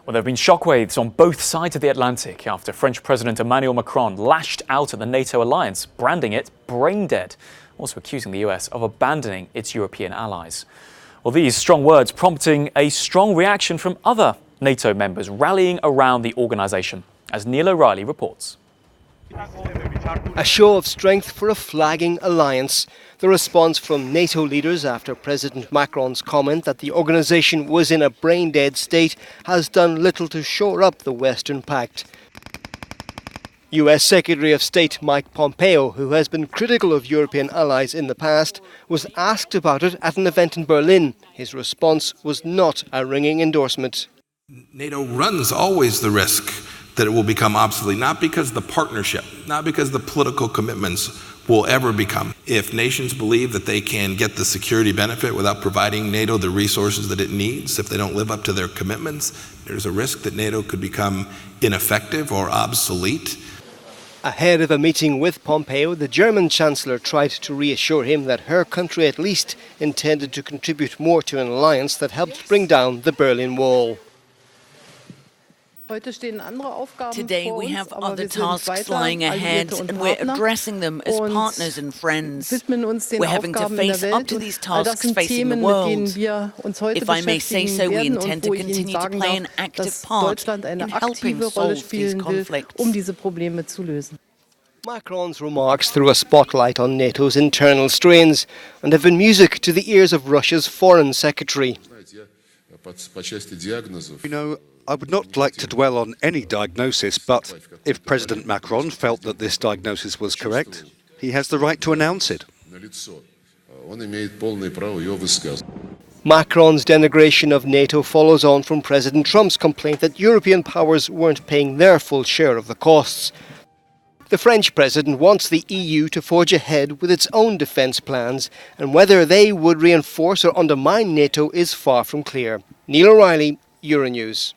Well, there have been shockwaves on both sides of the Atlantic after French President Emmanuel Macron lashed out at the NATO alliance, branding it brain dead, also accusing the US of abandoning its European allies. Well, these strong words prompting a strong reaction from other NATO members rallying around the organisation, as Neil O'Reilly reports. A show of strength for a flagging alliance. The response from NATO leaders after President Macron's comment that the organisation was in a brain-dead state has done little to shore up the Western pact. US Secretary of State Mike Pompeo, who has been critical of European allies in the past, was asked about it at an event in Berlin. His response was not a ringing endorsement. NATO runs always the risk that it will become obsolete, not because the partnership, not because the political commitments will ever become. If nations believe that they can get the security benefit without providing NATO the resources that it needs, if they don't live up to their commitments, there's a risk that NATO could become ineffective or obsolete. Ahead of a meeting with Pompeo, the German Chancellor tried to reassure him that her country at least intended to contribute more to an alliance that helped bring down the Berlin Wall. Today we have other tasks lying ahead and we're addressing them as partners and friends. We're having to face up to these tasks facing the world. If I may say so, we intend to continue to play an active part in helping solve these conflicts. Macron's remarks threw a spotlight on NATO's internal strains and have been music to the ears of Russia's foreign secretary. You know, I would not like to dwell on any diagnosis, but if President Macron felt that this diagnosis was correct, he has the right to announce it. Macron's denigration of NATO follows on from President Trump's complaint that European powers weren't paying their full share of the costs. The French president wants the EU to forge ahead with its own defence plans, and whether they would reinforce or undermine NATO is far from clear. Neil O'Reilly, Euronews.